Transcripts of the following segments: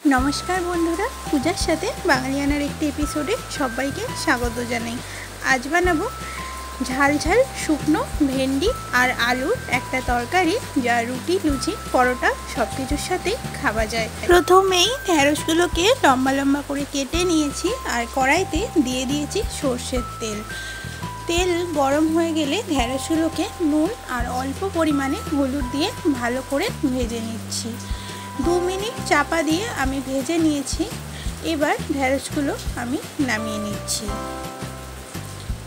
नमस्कार बंधुरा पूजार साथे बांगालियानार एक एपिसोडे सबाइके स्वागत जानाई। आज बानाबो झाल झाल शुकनो भेंडी और आलूर एक तरकारी जा रुटी लुचि परोटा सबकिछुर साथे खावा जाए। प्रथमेई ढेঁড়সগুলোকে लम्बा लम्बा करे केटे निয়েছি और कड़ाईते दिए दिएছি सर्षेर तेल। तेल गरम हो गेले ढेঁড়সগুলোকে নুন और अल्प परिमाणे हलुद दिए भालो करे भेजे निচ্ছি। 2 मिनट चापा दिए आमी भेजे निয়েছি। एबार ढेঁড়সগুলো आमी नामिয়ে নিচ্ছি।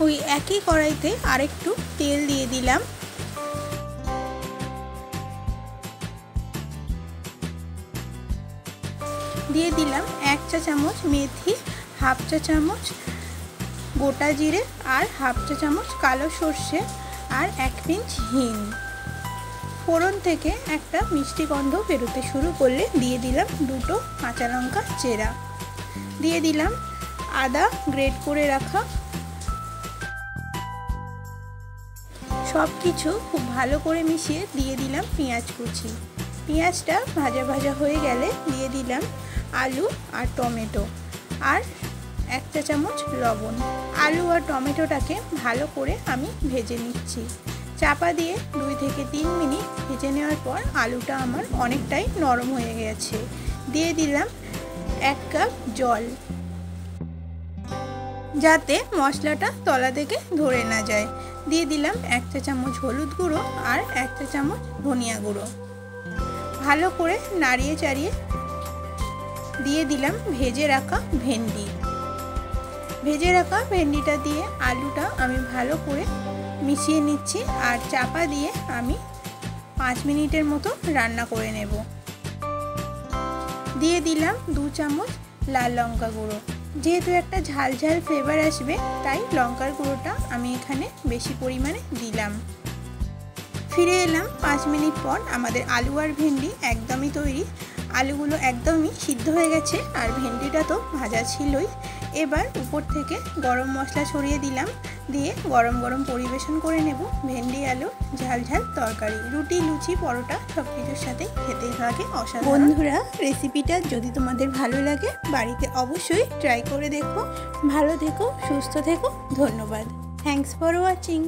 ওই একই কড়াইতে আরেকটু তেল দিয়ে দিলাম। দিয়ে দিলাম 1 চা চামচ মেথি, হাফ চা চামচ গোটা জিরে আর হাফ চা চামচ কালো সরষে আর 1 পিঞ্চ হিং। फोड़न থেকে একটা মিষ্টি গন্ধ বেরোতে শুরু করলে দিয়ে দিলাম দুটো কাঁচা লঙ্কা চেরা। দিয়ে দিলাম আদা গ্রেট করে রাখা। সবকিছু খুব ভালো করে মিশিয়ে দিয়ে দিলাম পেঁয়াজ কুচি। পেঁয়াজটা ভাজা ভাজা হয়ে গেলে দিয়ে দিলাম আলু আর টমেটো আর 1 চা চামচ লবণ। আলু আর টমেটোটাকে ভালো করে আমি ভেজে নিচ্ছি। চাপা দিয়ে 2 থেকে 3 মিনিট ভেজে নেওয়ার পর আলুটা আমার অনেকটাই নরম হয়ে গেছে। দিয়ে দিলাম 1 কাপ জল যাতে মশলাটা তলা থেকে ধরে না যায়। দিয়ে দিলাম 1 চা চামচ হলুদ গুঁড়ো আর 1 চা চামচ ধনিয়া গুঁড়ো। ভালো করে নাড়িয়ে চাড়িয়ে দিয়ে দিলাম ভেজে রাখা ভেন্ডি। ভেজে রাখা ভেন্ডিটা দিয়ে আলুটা আমি ভালো করে মিশিয়ে নিচ্ছি আর চাপা দিয়ে আমি 5 মিনিটের মতো রান্না করে নেব। দিয়ে দিলাম 2 চামচ লাল লঙ্কা গুঁড়ো। যেহেতু একটা ঝাল ঝাল ফ্লেভার আসবে তাই লঙ্কার গুঁড়োটা আমি এখানে বেশি পরিমাণে দিলাম। ফিরে এলাম 5 মিনিট পর। আমাদের আলু আর ভেন্ডি একদমই তৈরি। আলুগুলো একদমই সিদ্ধ হয়ে গেছে আর ভেন্ডিটা তো ভাজা ছিলই। এবার উপর থেকে গরম মশলা ছড়িয়ে দিলাম। দিয়ে গরম গরম পরিবেশন করে নেব ভেন্ডি আলু ঝাল ঝাল তরকারি। রুটি লুচি পরোটা সবকিছুর সাথে খেতে লাগে অসাধারণ। বন্ধুরা রেসিপিটা যদি তোমাদের ভালো লাগে বাড়িতে অবশ্যই ট্রাই করে দেখো। ভালো থেকো, সুস্থ থেকো। ধন্যবাদ। Thanks for watching.